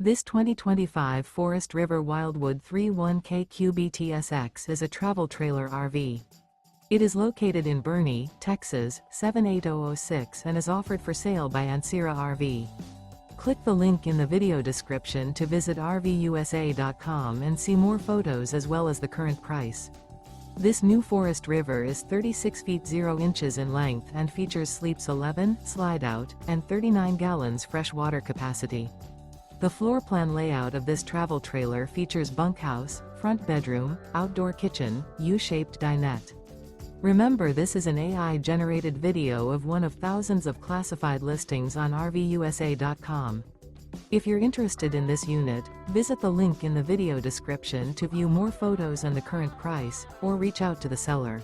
This 2025 Forest River Wildwood 31KQBTSX is a travel trailer RV. It is located in Boerne, Texas, 78006 and is offered for sale by Ancira RV. Click the link in the video description to visit RVUSA.com and see more photos as well as the current price. This new Forest River is 36 feet 0 inches in length and features sleeps 11, Slideout, and 39 gallons fresh water capacity. The floor plan layout of this travel trailer features bunkhouse, front bedroom, outdoor kitchen, U-shaped dinette. Remember, this is an AI-generated video of one of thousands of classified listings on RVUSA.com. If you're interested in this unit, visit the link in the video description to view more photos and the current price, or reach out to the seller.